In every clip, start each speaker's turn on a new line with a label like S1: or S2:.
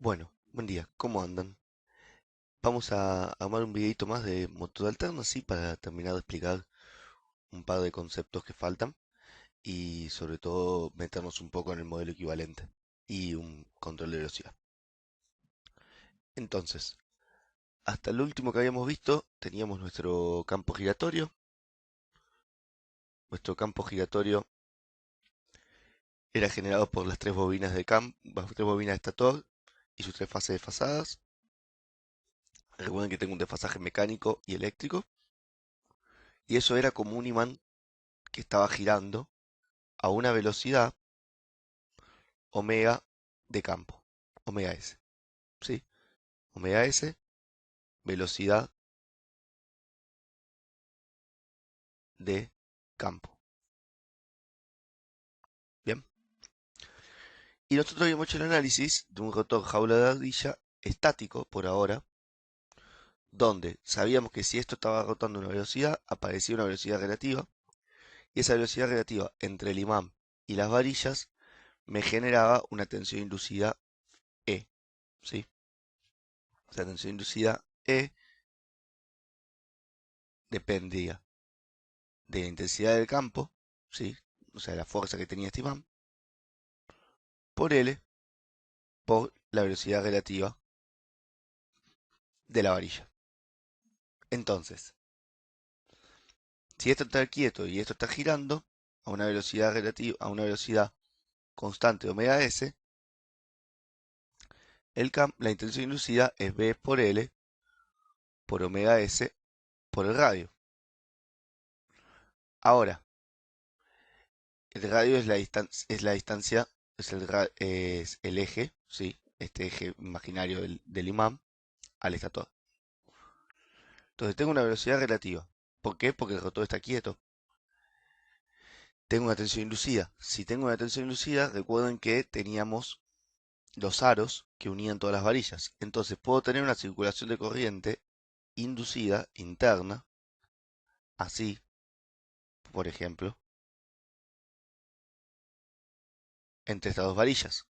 S1: Bueno, buen día, ¿cómo andan? Vamos a armar un videito más de motor alterno, así para terminar de explicar un par de conceptos que faltan y sobre todo meternos un poco en el modelo equivalente y un control de velocidad. Entonces, hasta el último que habíamos visto, teníamos nuestro campo giratorio. Nuestro campo giratorio era generado por las tres bobinas de las tres bobinas de estator y sus tres fases desfasadas. Recuerden que tengo un desfasaje mecánico y eléctrico. Y eso era como un imán que estaba girando a una velocidad omega de campo, omega s, ¿sí? Omega s, velocidad de campo. Bien. Y nosotros habíamos hecho el análisis de un rotor jaula de ardilla estático por ahora, donde sabíamos que si esto estaba rotando a una velocidad, aparecía una velocidad relativa, y esa velocidad relativa entre el imán y las varillas me generaba una tensión inducida E, ¿sí? Esa tensión inducida E dependía de la intensidad del campo, ¿sí? O sea, la fuerza que tenía este imán, por L, por la velocidad relativa de la varilla. Entonces, si esto está quieto y esto está girando a una velocidad relativa, a una velocidad constante de omega s, la intención inducida es B por L por omega s por el radio. Ahora, el radio es la distancia, es el eje, ¿sí? Este eje imaginario del imán al estator. Entonces tengo una velocidad relativa. ¿Por qué? Porque el rotor está quieto. Tengo una tensión inducida. Si tengo una tensión inducida, recuerden que teníamos los aros que unían todas las varillas. Entonces puedo tener una circulación de corriente inducida interna, así, por ejemplo, entre estas dos varillas.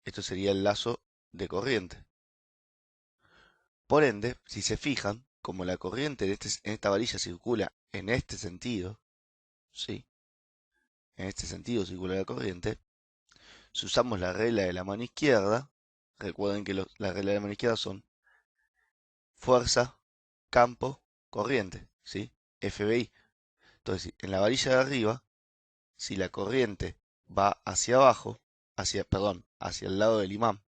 S1: Esto sería el lazo de corriente. Por ende, si se fijan, como la corriente en esta varilla circula en este sentido, ¿sí? En este sentido circula la corriente. Si usamos la regla de la mano izquierda, recuerden que la regla de la mano izquierda son fuerza, campo, corriente, ¿sí? FBI. Entonces, en la varilla de arriba, si la corriente va hacia abajo, hacia el lado del imán,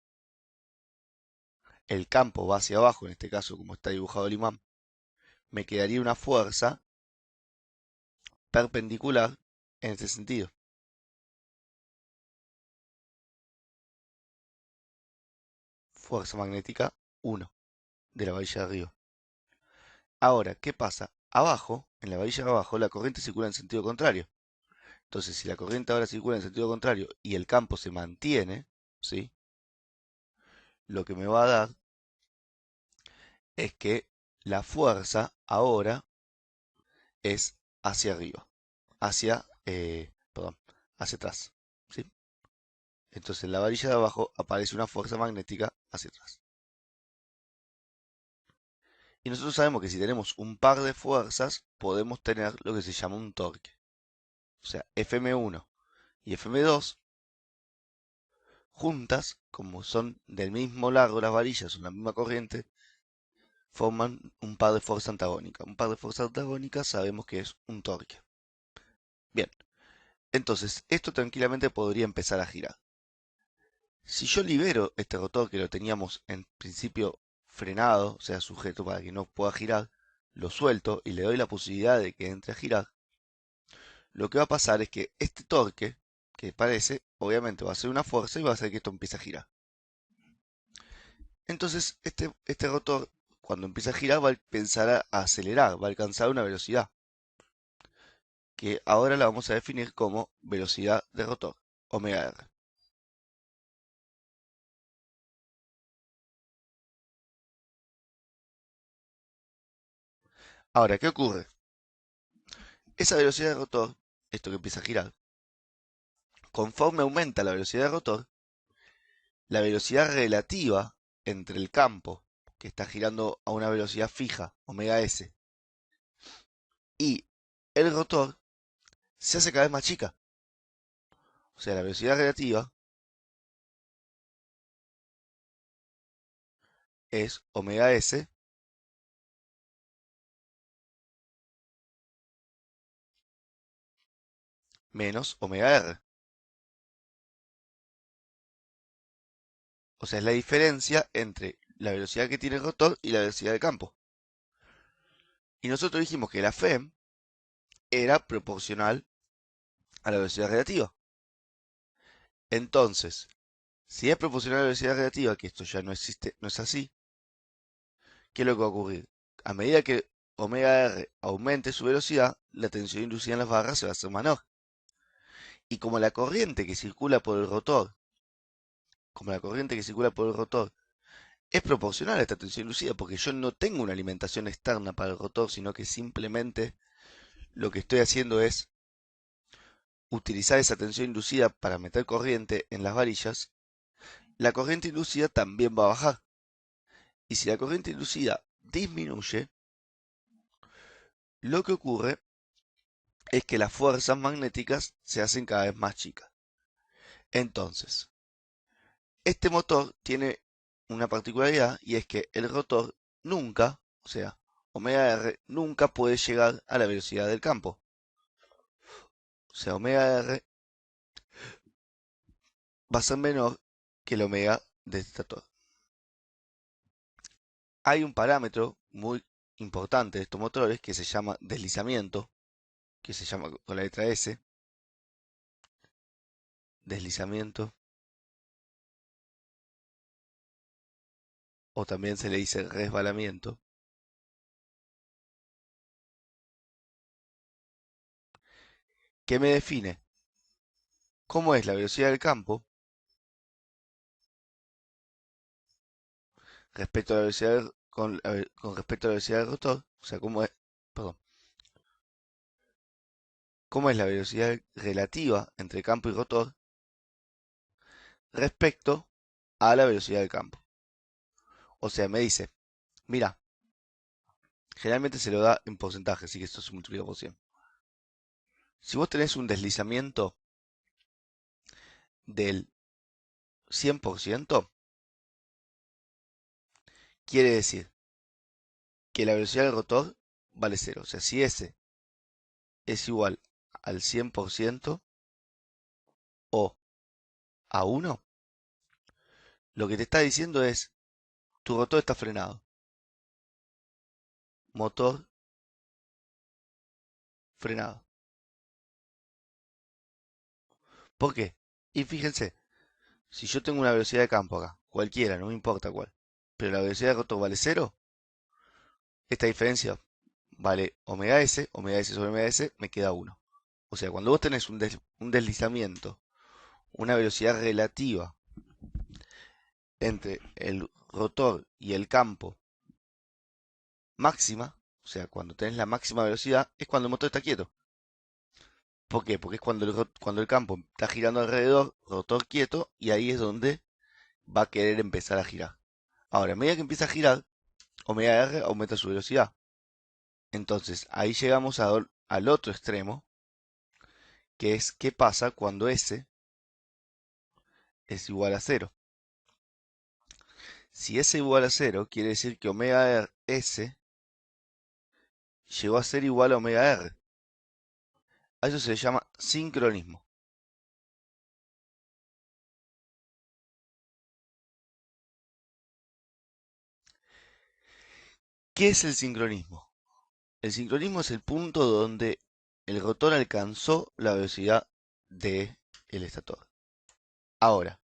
S1: el campo va hacia abajo, en este caso como está dibujado el imán, me quedaría una fuerza perpendicular en este sentido. Fuerza magnética 1 de la varilla de arriba. Ahora, ¿qué pasa? Abajo, en la varilla de abajo, la corriente circula en sentido contrario. Entonces, si la corriente ahora circula en sentido contrario y el campo se mantiene, ¿sí? Lo que me va a dar es que la fuerza ahora es hacia arriba, perdón, hacia atrás, ¿sí? Entonces en la varilla de abajo aparece una fuerza magnética hacia atrás. Y nosotros sabemos que si tenemos un par de fuerzas, podemos tener lo que se llama un torque. O sea, Fm1 y Fm2 juntas, como son del mismo largo las varillas, son la misma corriente, forman un par de fuerzas antagónicas. Un par de fuerzas antagónicas sabemos que es un torque. Bien, entonces esto tranquilamente podría empezar a girar. Si yo libero este rotor que lo teníamos en principio frenado, o sea, sujeto para que no pueda girar, lo suelto y le doy la posibilidad de que entre a girar, lo que va a pasar es que este torque que parece, obviamente va a ser una fuerza y va a hacer que esto empiece a girar. Entonces, este rotor, cuando empieza a girar, va a empezar a acelerar, va a alcanzar una velocidad, que ahora la vamos a definir como velocidad de rotor, omega r. Ahora, ¿qué ocurre? Esa velocidad de rotor, esto que empieza a girar, conforme aumenta la velocidad de rotor, la velocidad relativa entre el campo, que está girando a una velocidad fija, omega s, y el rotor, se hace cada vez más chica. O sea, la velocidad relativa es omega s menos omega r. O sea, es la diferencia entre la velocidad que tiene el rotor y la velocidad del campo. Y nosotros dijimos que la FEM era proporcional a la velocidad relativa. Entonces, si es proporcional a la velocidad relativa, que esto ya no existe, no es así, ¿qué es lo que va a ocurrir? A medida que omega r aumente su velocidad, la tensión inducida en las barras se va a hacer menor. Y como la corriente que circula por el rotor, es proporcional a esta tensión inducida, porque yo no tengo una alimentación externa para el rotor, sino que simplemente lo que estoy haciendo es utilizar esa tensión inducida para meter corriente en las varillas, la corriente inducida también va a bajar. Y si la corriente inducida disminuye, lo que ocurre es que las fuerzas magnéticas se hacen cada vez más chicas. Entonces, este motor tiene una particularidad y es que el rotor nunca, o sea, omega r, nunca puede llegar a la velocidad del campo. O sea, omega r va a ser menor que el omega de este estator. Hay un parámetro muy importante de estos motores que se llama deslizamiento, que se llama con la letra S, deslizamiento, o también se le dice resbalamiento, que me define cómo es la velocidad del campo respecto a la velocidad con respecto a la velocidad del rotor, o sea, perdón, cómo es la velocidad relativa entre campo y rotor respecto a la velocidad del campo. O sea, me dice, mira, generalmente se lo da en porcentaje, así que esto se multiplica por 100. Si vos tenés un deslizamiento del 100%, quiere decir que la velocidad del rotor vale 0. O sea, si S es igual al 100% o a 1, lo que te está diciendo es, tu rotor está frenado. Motor frenado. ¿Por qué? Y fíjense, si yo tengo una velocidad de campo acá, cualquiera, no me importa cuál, pero la velocidad del rotor vale 0, esta diferencia vale omega s sobre omega s, me queda 1. O sea, cuando vos tenés un deslizamiento, una velocidad relativa entre el rotor y el campo máxima, o sea, cuando tenés la máxima velocidad, es cuando el motor está quieto. ¿Por qué? Porque es cuando el campo está girando alrededor, rotor quieto, y ahí es donde va a querer empezar a girar. Ahora, a medida que empieza a girar, omega r aumenta su velocidad. Entonces, ahí llegamos al otro extremo, que es qué pasa cuando S es igual a 0. Si S igual a 0, quiere decir que omega S llegó a ser igual a omega r. A eso se le llama sincronismo. ¿Qué es el sincronismo? El sincronismo es el punto donde el rotor alcanzó la velocidad del estator. Ahora,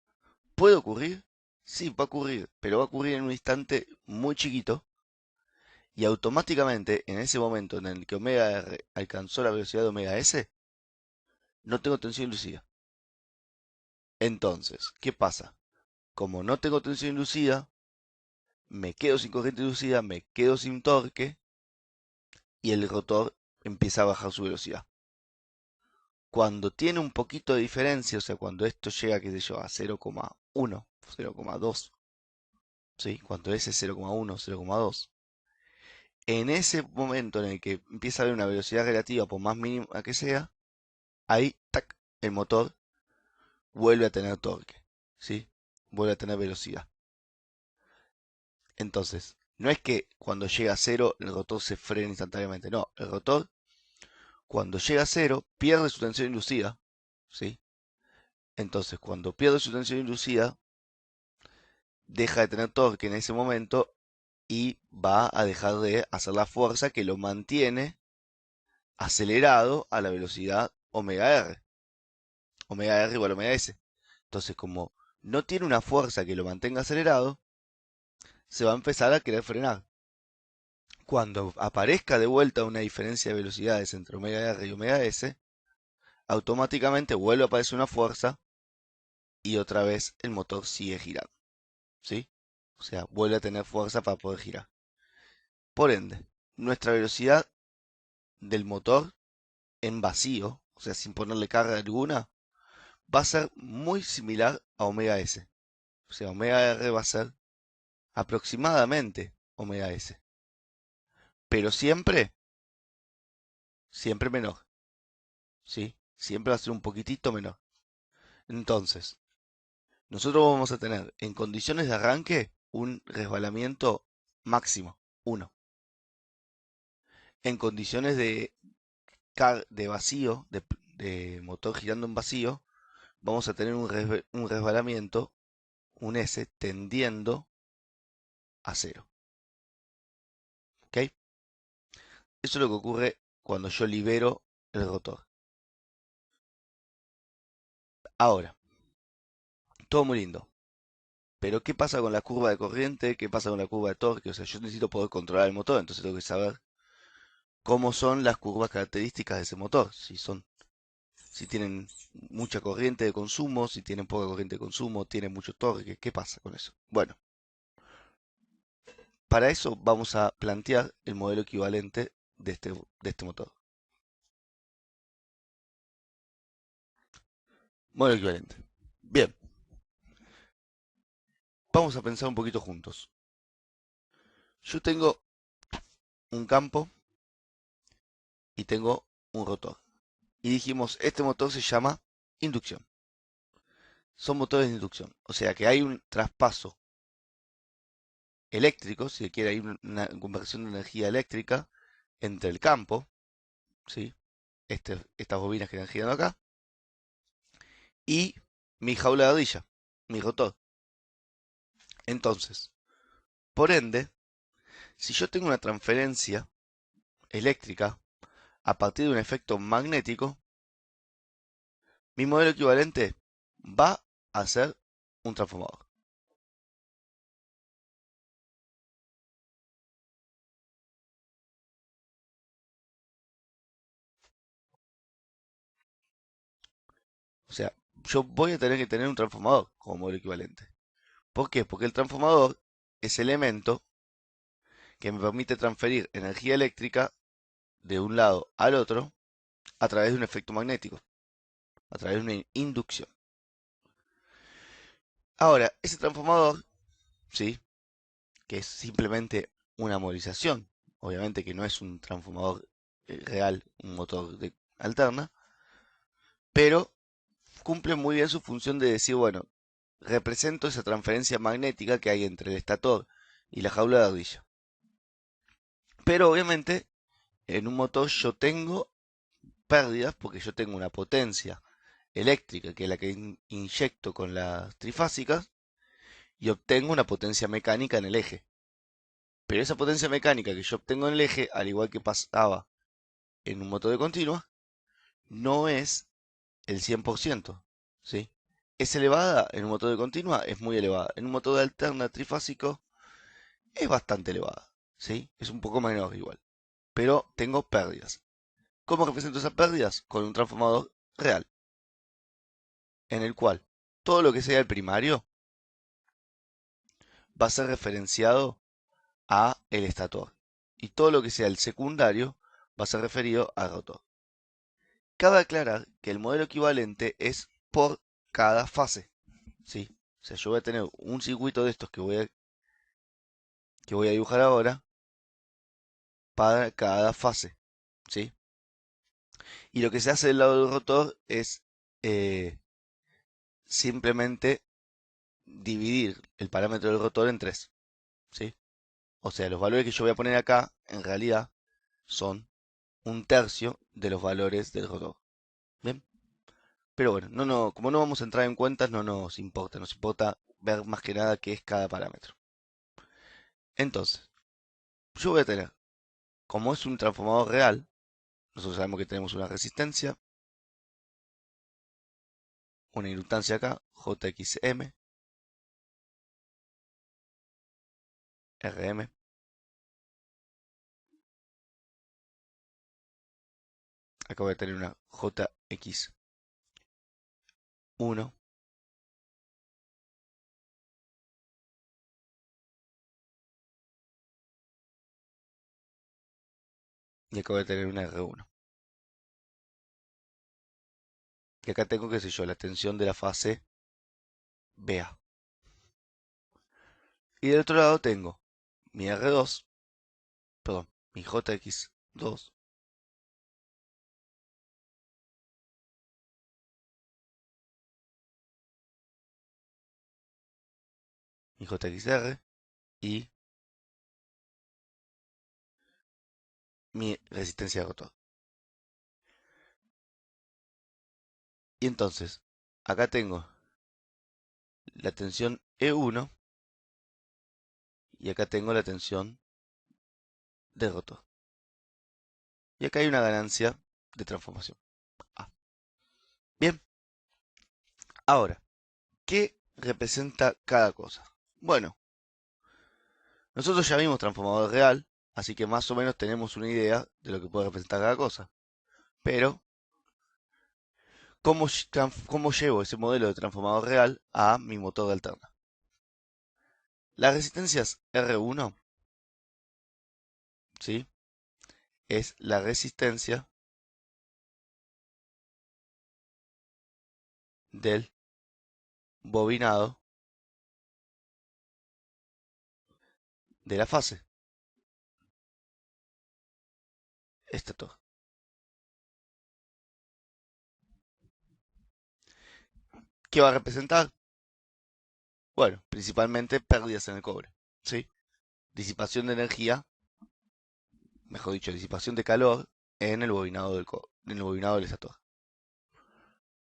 S1: ¿puede ocurrir? Sí, va a ocurrir, pero va a ocurrir en un instante muy chiquito y automáticamente en ese momento en el que omega r alcanzó la velocidad de omega s, no tengo tensión inducida. Entonces, ¿qué pasa? Como no tengo tensión inducida, me quedo sin corriente inducida, me quedo sin torque y el rotor empieza a bajar su velocidad. Cuando tiene un poquito de diferencia, o sea, cuando esto llega, qué sé yo, a 0,1 0,1, 0,2, ¿sí? Cuando S es 0,1, 0,2. En ese momento en el que empieza a haber una velocidad relativa, por más mínima que sea, ahí, tac, el motor vuelve a tener torque, ¿sí? Vuelve a tener velocidad. Entonces, no es que cuando llega a cero el rotor se frene instantáneamente, no, el rotor cuando llega a cero pierde su tensión inducida, ¿sí? Entonces, cuando pierde su tensión inducida, deja de tener torque en ese momento y va a dejar de hacer la fuerza que lo mantiene acelerado a la velocidad omega r. Omega r igual a omega s. Entonces, como no tiene una fuerza que lo mantenga acelerado, se va a empezar a querer frenar. Cuando aparezca de vuelta una diferencia de velocidades entre omega r y omega s, automáticamente vuelve a aparecer una fuerza y otra vez el motor sigue girando, ¿sí? O sea, vuelve a tener fuerza para poder girar. Por ende, nuestra velocidad del motor en vacío, o sea, sin ponerle carga alguna, va a ser muy similar a omega s. O sea, omega r va a ser aproximadamente omega s. Pero siempre, siempre menor, ¿sí? Siempre va a ser un poquitito menor. Entonces, nosotros vamos a tener en condiciones de arranque un resbalamiento máximo, 1. En condiciones de vacío, de motor girando en vacío, vamos a tener un resbalamiento, un S, tendiendo a 0. ¿Ok? Eso es lo que ocurre cuando yo libero el rotor. Ahora, todo muy lindo. Pero ¿qué pasa con la curva de corriente? ¿Qué pasa con la curva de torque? O sea, yo necesito poder controlar el motor, entonces tengo que saber cómo son las curvas características de ese motor. Si tienen mucha corriente de consumo, si tienen poca corriente de consumo, tienen mucho torque. ¿Qué pasa con eso? Bueno, para eso vamos a plantear el modelo equivalente de este motor. Modelo equivalente. Bien, vamos a pensar un poquito juntos. Yo tengo un campo y tengo un rotor. Y dijimos, este motor se llama inducción. Son motores de inducción. O sea que hay un traspaso eléctrico, si se quiere, hay una conversión de energía eléctrica entre el campo, ¿sí? Estas bobinas que están girando acá, y mi jaula de ardilla, mi rotor. Entonces, por ende, si yo tengo una transferencia eléctrica a partir de un efecto magnético, mi modelo equivalente va a ser un transformador. O sea, yo voy a tener que tener un transformador como modelo equivalente. ¿Por qué? Porque el transformador es el elemento que me permite transferir energía eléctrica de un lado al otro a través de un efecto magnético, a través de una inducción. Ahora, ese transformador, ¿sí? Que es simplemente una movilización, obviamente que no es un transformador real, un motor de alterna, pero cumple muy bien su función de decir, bueno, represento esa transferencia magnética que hay entre el estator y la jaula de ardilla. Pero obviamente en un motor yo tengo pérdidas porque yo tengo una potencia eléctrica que es la que inyecto con las trifásicas y obtengo una potencia mecánica en el eje. Pero esa potencia mecánica que yo obtengo en el eje, al igual que pasaba en un motor de continua, no es el 100%, ¿sí? ¿Es elevada en un motor de continua? Es muy elevada. En un motor de alterna trifásico es bastante elevada, ¿sí? Es un poco menor igual. Pero tengo pérdidas. ¿Cómo represento esas pérdidas? Con un transformador real, en el cual todo lo que sea el primario va a ser referenciado a el estator y todo lo que sea el secundario va a ser referido al rotor. Cabe aclarar que el modelo equivalente es por cada fase, ¿sí? sea, yo voy a tener un circuito de estos que voy a dibujar ahora para cada fase, ¿sí? Y lo que se hace del lado del rotor es eh, simplemente dividir el parámetro del rotor en tres, ¿sí? O sea, los valores que yo voy a poner acá, en realidad, son un tercio de los valores del rotor. ¿Bien? Pero bueno, como no vamos a entrar en cuentas, no nos importa ver más que nada qué es cada parámetro. Entonces, yo voy a tener, como es un transformador real, nosotros sabemos que tenemos una resistencia, una inductancia acá, JXM, RM, acá voy a tener una JX1 y acá voy a tener una R1. Y acá tengo, qué sé yo, la tensión de la fase BA. Y del otro lado tengo mi R2, perdón, mi JX2, mi JXR y mi resistencia de rotor. Y entonces, acá tengo la tensión E1 y acá tengo la tensión de rotor. Y acá hay una ganancia de transformación A. Bien, ahora, ¿qué representa cada cosa? Bueno, nosotros ya vimos transformador real, así que más o menos tenemos una idea de lo que puede representar cada cosa. Pero, ¿cómo llevo ese modelo de transformador real a mi motor de alterna? Las resistencias R1, ¿sí? Es la resistencia del bobinado de la fase estator. ¿Qué va a representar? Bueno, principalmente pérdidas en el cobre, ¿sí? Disipación de energía, mejor dicho, disipación de calor en el bobinado en el bobinado del estator.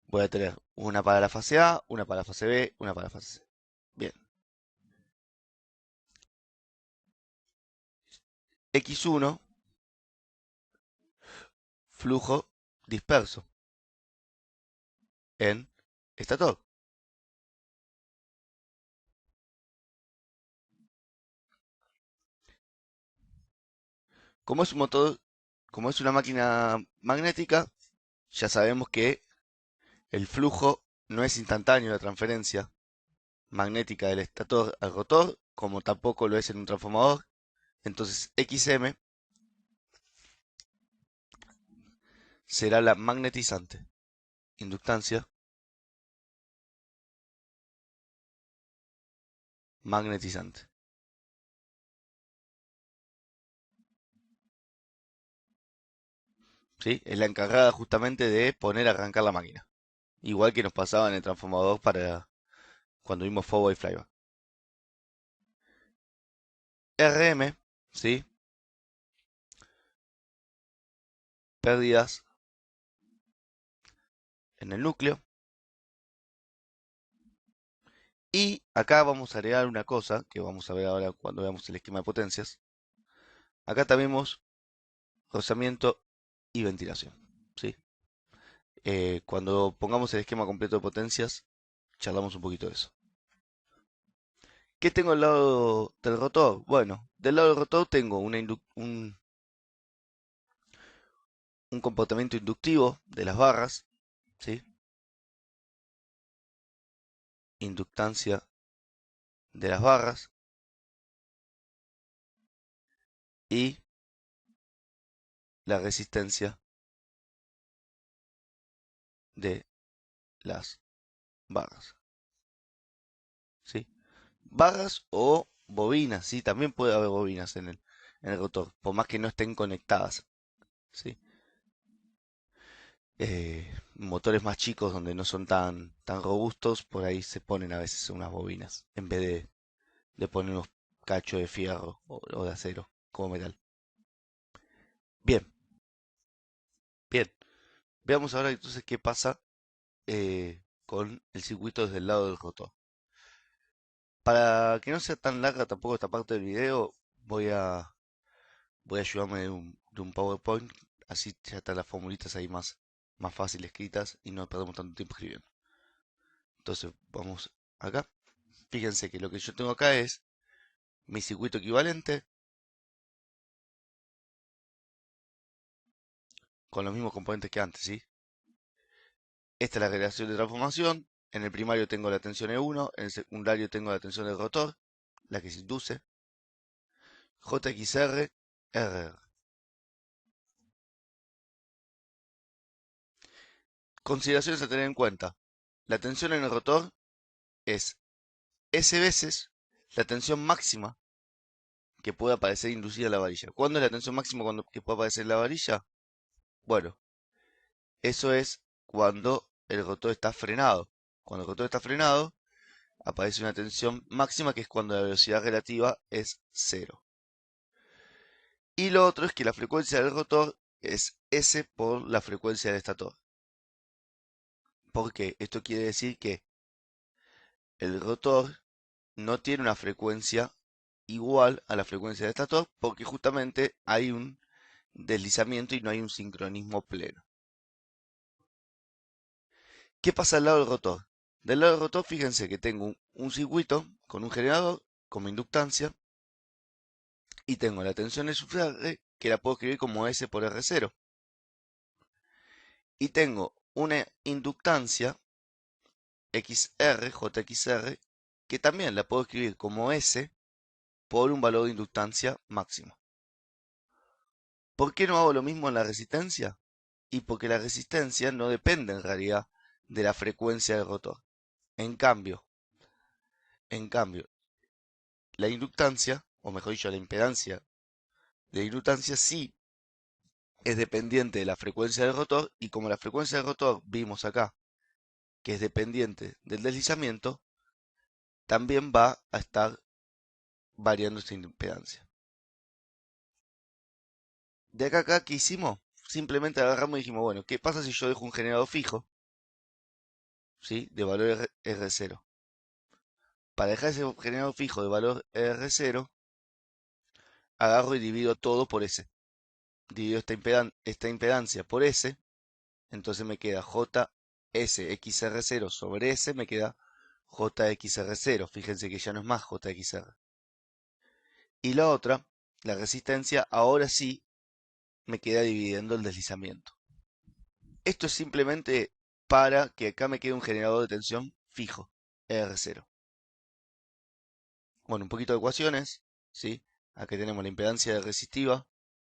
S1: Voy a tener una para la fase A, una para la fase B, una para la fase C. Bien. X1, flujo disperso en estator. Como es un motor, como es una máquina magnética, ya sabemos que el flujo no es instantáneo, la transferencia magnética del estator al rotor, como tampoco lo es en un transformador. Entonces XM será la magnetizante. Inductancia magnetizante. ¿Sí? Es la encargada justamente de poner a arrancar la máquina. Igual que nos pasaba en el transformador para cuando vimos forward y flyback. RM, ¿sí? Pérdidas en el núcleo. Y acá vamos a agregar una cosa que vamos a ver ahora cuando veamos el esquema de potencias. Acá tenemos rozamiento y ventilación, ¿sí? Cuando pongamos el esquema completo de potencias, charlamos un poquito de eso. ¿Qué tengo al lado del rotor? Bueno, del lado del rotor tengo un comportamiento inductivo de las barras, ¿sí? Inductancia de las barras y la resistencia de las barras. barras o bobinas, ¿sí? También puede haber bobinas en el rotor, por más que no estén conectadas, ¿sí? Motores más chicos donde no son tan robustos, por ahí se ponen a veces unas bobinas, en vez de poner unos cachos de fierro o de acero, como metal. Bien, bien. Veamos ahora entonces qué pasa con el circuito desde el lado del rotor. Para que no sea tan larga tampoco esta parte del video, voy a ayudarme de un PowerPoint, así ya están las formulitas ahí más fácil escritas y no perdemos tanto tiempo escribiendo. Entonces vamos acá. Fíjense que lo que yo tengo acá es mi circuito equivalente con los mismos componentes que antes, ¿sí? Esta es la relación de transformación. En el primario tengo la tensión E1, en el secundario tengo la tensión del rotor, la que se induce, JXR, RR. Consideraciones a tener en cuenta. La tensión en el rotor es S veces la tensión máxima que puede aparecer inducida en la varilla. ¿Cuándo es la tensión máxima que puede aparecer en la varilla? Bueno, eso es cuando el rotor está frenado. Cuando el rotor está frenado, aparece una tensión máxima que es cuando la velocidad relativa es cero. Y lo otro es que la frecuencia del rotor es S por la frecuencia del estator. ¿Por qué? Esto quiere decir que el rotor no tiene una frecuencia igual a la frecuencia del estator porque justamente hay un deslizamiento y no hay un sincronismo pleno. ¿Qué pasa al lado del rotor? Del lado del rotor, fíjense que tengo un circuito con un generador como inductancia y tengo la tensión de sufragio que la puedo escribir como S por R0. Y tengo una inductancia XR, JXR, que también la puedo escribir como S por un valor de inductancia máximo. ¿Por qué no hago lo mismo en la resistencia? Y porque la resistencia no depende en realidad de la frecuencia del rotor. En cambio, en cambio, la inductancia, o mejor dicho, la impedancia de inductancia sí es dependiente de la frecuencia del rotor y como la frecuencia del rotor vimos acá que es dependiente del deslizamiento, también va a estar variando esta impedancia. De acá a acá, ¿qué hicimos? Simplemente agarramos y dijimos, bueno, ¿qué pasa si yo dejo un generador fijo? ¿Sí? De valor R0. Para dejar ese generador fijo de valor R0, agarro y divido todo por S. Divido esta impedancia por S, entonces me queda JSXR0 sobre S, me queda JXR0. Fíjense que ya no es más JXR. Y la otra, la resistencia, ahora sí me queda dividiendo el deslizamiento. Esto es simplemente para que acá me quede un generador de tensión fijo, R0. Bueno, un poquito de ecuaciones, ¿sí? Aquí tenemos la impedancia resistiva,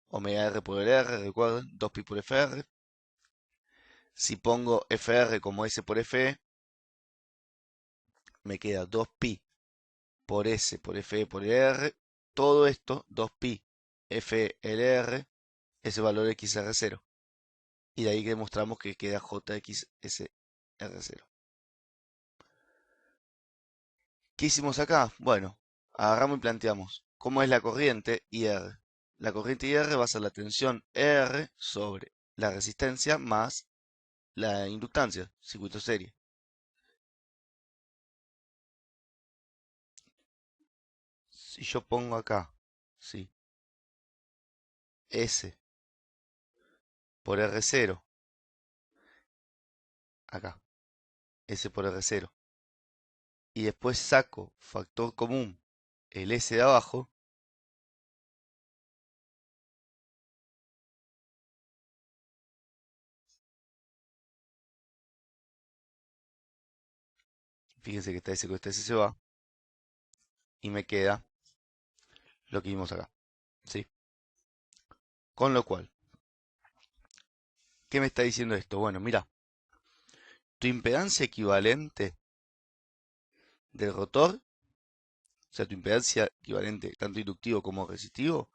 S1: omega R por el R, recuerden, 2pi por FR. Si pongo FR como S por FE, me queda 2pi por S por FE por R. Todo esto, 2pi FE LR, ese valor XR0. Y de ahí que demostramos que queda JXSR0. ¿Qué hicimos acá? Bueno, agarramos y planteamos cómo es la corriente IR. La corriente IR va a ser la tensión R sobre la resistencia más la inductancia, circuito serie. Si yo pongo acá, sí, S por R0, acá, S por R0, y después saco factor común, el S de abajo, fíjense que está S con este S se va, y me queda lo que vimos acá, ¿sí? Con lo cual, ¿qué me está diciendo esto? Bueno, mira, tu impedancia equivalente del rotor sea, tu impedancia equivalente, tanto inductivo como resistivo,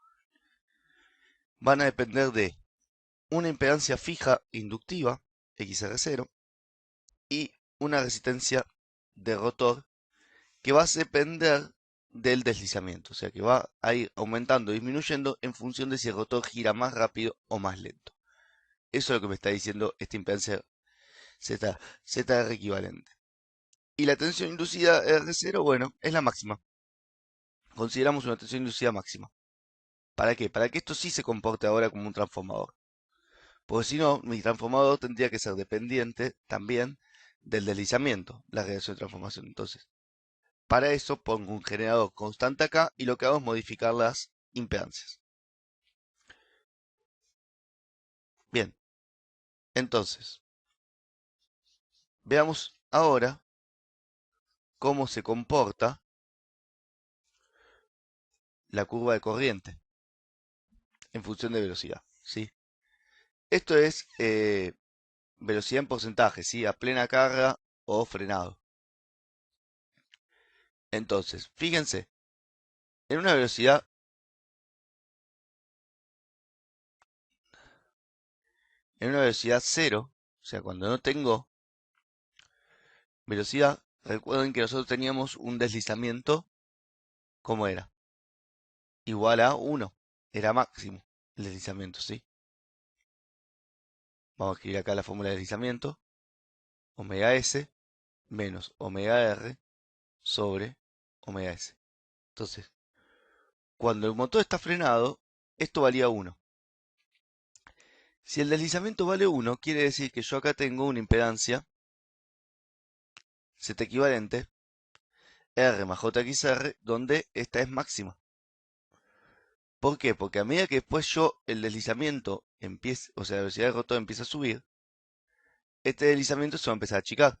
S1: van a depender de una impedancia fija inductiva, XR0, y una resistencia de rotor que va a depender del deslizamiento, o sea que va a ir aumentando o disminuyendo en función de si el rotor gira más rápido o más lento. Eso es lo que me está diciendo esta impedancia ZR equivalente. Y la tensión inducida R0, bueno, es la máxima. Consideramos una tensión inducida máxima. ¿Para qué? Para que esto sí se comporte ahora como un transformador. Porque si no, mi transformador tendría que ser dependiente también del deslizamiento, la reacción de transformación. Entonces, para eso pongo un generador constante acá y lo que hago es modificar las impedancias. Bien, entonces, veamos ahora cómo se comporta la curva de corriente en función de velocidad, ¿sí? Esto es velocidad en porcentaje, ¿sí? A plena carga o frenado. Entonces, fíjense, en una velocidad cero, o sea, cuando no tengo velocidad, recuerden que nosotros teníamos un deslizamiento, ¿cómo era? Igual a 1, era máximo el deslizamiento, ¿sí? Vamos a escribir acá la fórmula de deslizamiento, omega S menos omega R sobre omega S. Entonces, cuando el motor está frenado, esto valía 1. Si el deslizamiento vale 1, quiere decir que yo acá tengo una impedancia Z equivalente R más JXR, donde esta es máxima. ¿Por qué? Porque a medida que después el deslizamiento empiece, o sea, la velocidad del rotor empieza a subir, este deslizamiento se va a empezar a achicar.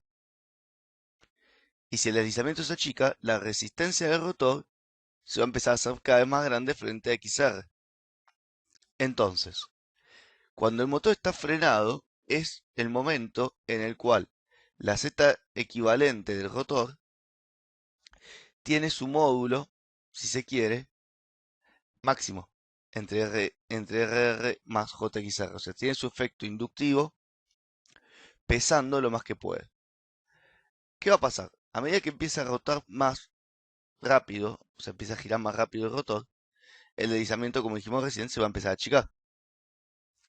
S1: Y si el deslizamiento se achica, la resistencia del rotor se va a empezar a hacer cada vez más grande frente a XR. Entonces, cuando el motor está frenado, es el momento en el cual la Z equivalente del rotor tiene su módulo, si se quiere, máximo entre RR más JXR. O sea, tiene su efecto inductivo pesando lo más que puede. ¿Qué va a pasar? A medida que empieza a rotar más rápido, o sea, empieza a girar más rápido el rotor, el deslizamiento, como dijimos recién, se va a empezar a achicar.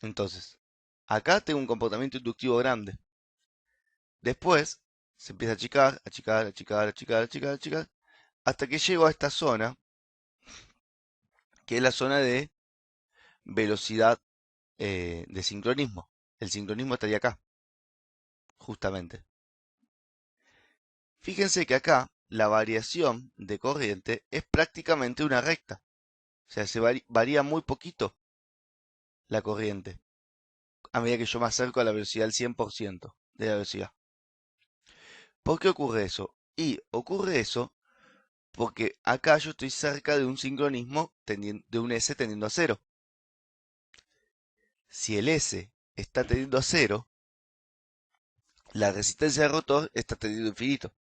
S1: Entonces, acá tengo un comportamiento inductivo grande. Después, se empieza a achicar, achicar, achicar, achicar, achicar, achicar, hasta que llego a esta zona, que es la zona de velocidad de sincronismo. El sincronismo estaría acá, justamente. Fíjense que acá la variación de corriente es prácticamente una recta. O sea, varía muy poquito la corriente a medida que yo me acerco a la velocidad del 100% de la velocidad. ¿Por qué ocurre eso? Y ocurre eso porque acá yo estoy cerca de un sincronismo de un S tendiendo a cero. Si el S está tendiendo a cero, la resistencia del rotor está tendiendo a infinito.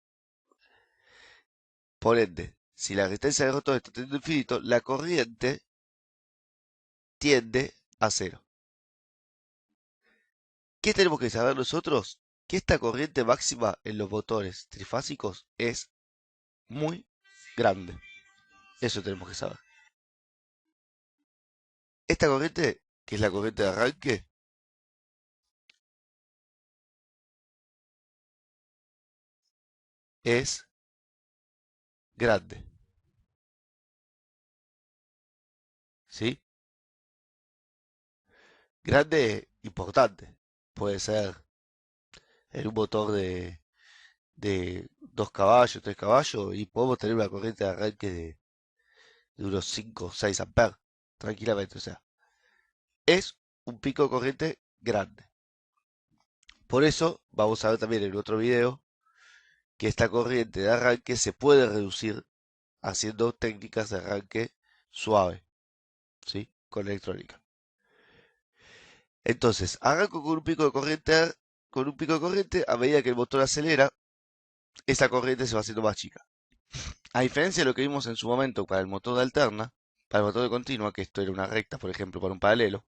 S1: Por ende, si la resistencia del rotor está tendiendo a infinito, la corriente tiende a cero. ¿Qué tenemos que saber nosotros? Que esta corriente máxima en los motores trifásicos es muy grande. Eso tenemos que saber. Esta corriente, que es la corriente de arranque, es grande. ¿Sí? Grande, importante. Puede ser en un motor de 2 caballos, 3 caballos, y podemos tener una corriente de arranque de unos 5 o 6 amperes, tranquilamente. O sea, es un pico de corriente grande. Por eso, vamos a ver también en otro video que esta corriente de arranque se puede reducir haciendo técnicas de arranque suave, ¿sí? Con electrónica. Entonces, arranco con un pico de corriente, a medida que el motor acelera, esa corriente se va haciendo más chica. A diferencia de lo que vimos en su momento para el motor de alterna, para el motor de continua, que esto era una recta, por ejemplo, para un paralelo,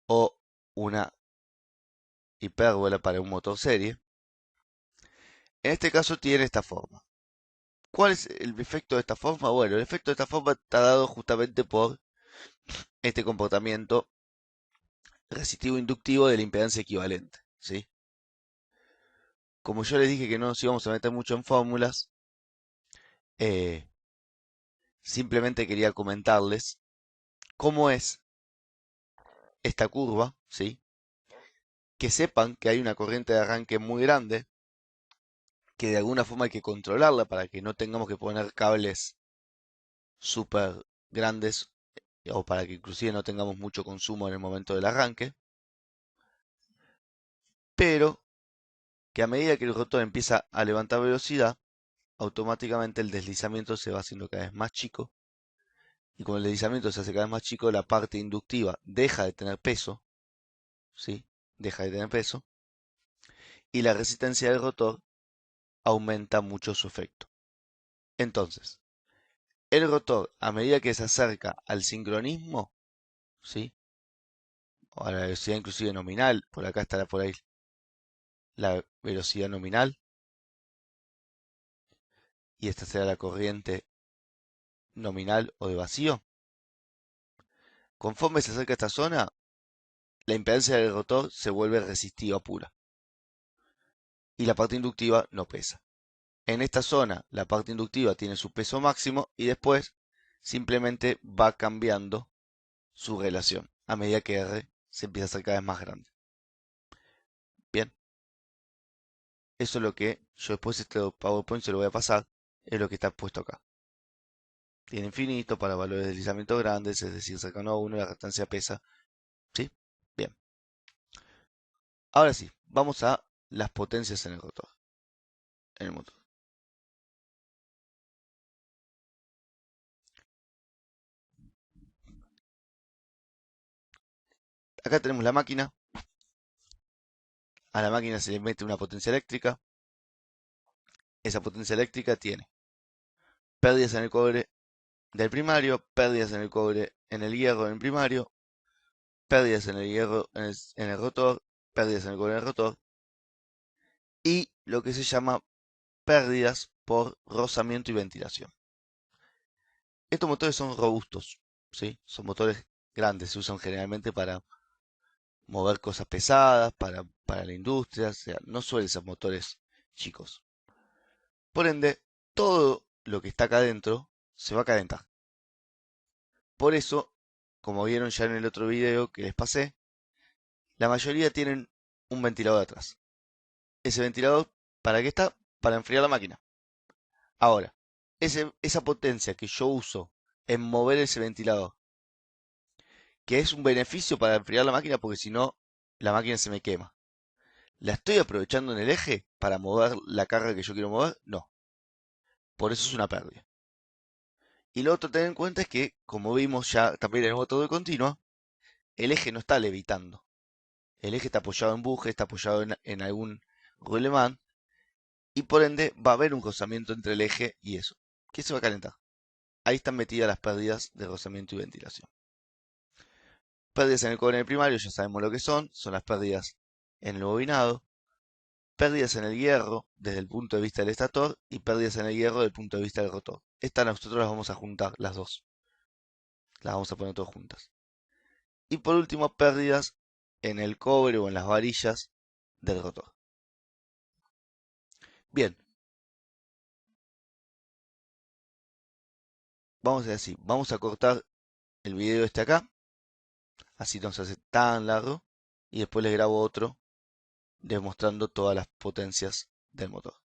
S1: o una hipérbola para un motor serie, en este caso tiene esta forma. ¿Cuál es el efecto de esta forma? Bueno, el efecto de esta forma está dado justamente por este comportamiento resistivo-inductivo de la impedancia equivalente, ¿sí? Como yo les dije que no nos íbamos a meter mucho en fórmulas, eh, simplemente quería comentarles cómo es esta curva, ¿sí? Que sepan que hay una corriente de arranque muy grande, que de alguna forma hay que controlarla para que no tengamos que poner cables súper grandes o para que inclusive no tengamos mucho consumo en el momento del arranque, pero que a medida que el rotor empieza a levantar velocidad, automáticamente el deslizamiento se va haciendo cada vez más chico, y con el deslizamiento se hace cada vez más chico, la parte inductiva deja de tener peso, ¿sí? Deja de tener peso, y la resistencia del rotor aumenta mucho su efecto. Entonces, el rotor, a medida que se acerca al sincronismo, ¿sí? O a la velocidad inclusive nominal, por acá estará por ahí la velocidad nominal, y esta será la corriente nominal o de vacío. Conforme se acerca a esta zona, la impedancia del rotor se vuelve resistiva pura y la parte inductiva no pesa. En esta zona, la parte inductiva tiene su peso máximo y después simplemente va cambiando su relación a medida que R se empieza a hacer cada vez más grande. Bien, eso es lo que yo después este PowerPoint se lo voy a pasar, es lo que está puesto acá. Tiene infinito para valores de deslizamiento grandes, es decir, cercano a 1, la reactancia pesa. ¿Sí? Bien. Ahora sí, vamos a las potencias en el rotor, en el motor. Acá tenemos la máquina. A la máquina se le mete una potencia eléctrica. Esa potencia eléctrica tiene pérdidas en el cobre del primario, pérdidas en el cobre en el hierro en el primario, pérdidas en el hierro en el rotor, pérdidas en el cobre en el rotor, y lo que se llama pérdidas por rozamiento y ventilación. Estos motores son robustos, ¿sí? Son motores grandes, se usan generalmente para mover cosas pesadas, para la industria, o sea, no suelen ser motores chicos. Por ende, todo lo que está acá adentro se va a calentar. Por eso, como vieron ya en el otro video que les pasé, la mayoría tienen un ventilador atrás. Ese ventilador, ¿para qué está? Para enfriar la máquina. Ahora, esa potencia que yo uso en mover ese ventilador, que es un beneficio para enfriar la máquina porque si no, la máquina se me quema. ¿La estoy aprovechando en el eje para mover la carga que yo quiero mover? No. Por eso es una pérdida. Y lo otro a tener en cuenta es que, como vimos ya también en el motor de continua, el eje no está levitando. El eje está apoyado en buje, está apoyado en algún rulemán, y por ende va a haber un rozamiento entre el eje y eso. ¿Qué se va a calentar? Ahí están metidas las pérdidas de rozamiento y ventilación. Pérdidas en el cobre primario, ya sabemos lo que son las pérdidas en el bobinado, pérdidas en el hierro desde el punto de vista del estator y pérdidas en el hierro desde el punto de vista del rotor. Estas nosotros las vamos a juntar, las dos. Las vamos a poner todas juntas. Y por último, pérdidas en el cobre o en las varillas del rotor. Bien, vamos a hacer así. Vamos a cortar el video este acá, así no se hace tan largo, y después les grabo otro demostrando todas las potencias del motor.